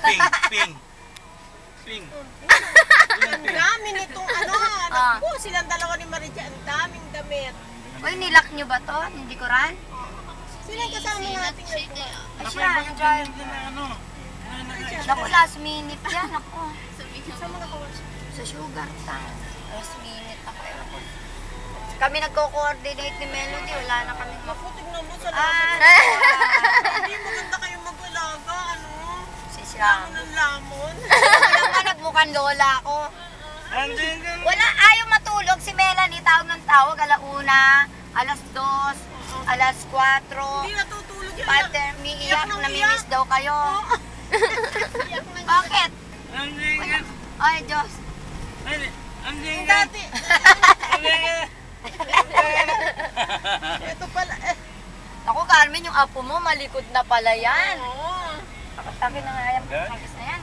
Ping, ping. Ping. Ang dami nitong anak ko, silang dalawa ni Maricha, ang daming damit. Uy, nilak nyo ba to? Hindi ko ran? Sila yung kasama natin nagbuka. Ay siya, ang drive. Naku, last minute yan. Naku. Sa mga kawas. Sa sugar time. Last minute ako. Kami nagko-coordinate ni Melody. Wala na kaming Maputing naman sa Ah, lamon. Hindi maganda kayong mag-alaga, ano? si Lamon Siam. ng lamon. Wala nga nagmukhang lola ako. Andin ka. Wala, ayaw matulog si Melanie. Tawag ng tawag. Alauna, alas 2, alas 4. Hindi natutulog yan. Pater, umiiyak, namimiss daw kayo. Iyak na niya. Bakit? Andin ka. Ay, Diyos. Andin Yung ka. dati. Andin ka. Ito pala. Ako, Carmen, yung apo mo, malikod na pala yan. Oo. Akin na nga yan. Agis na yan.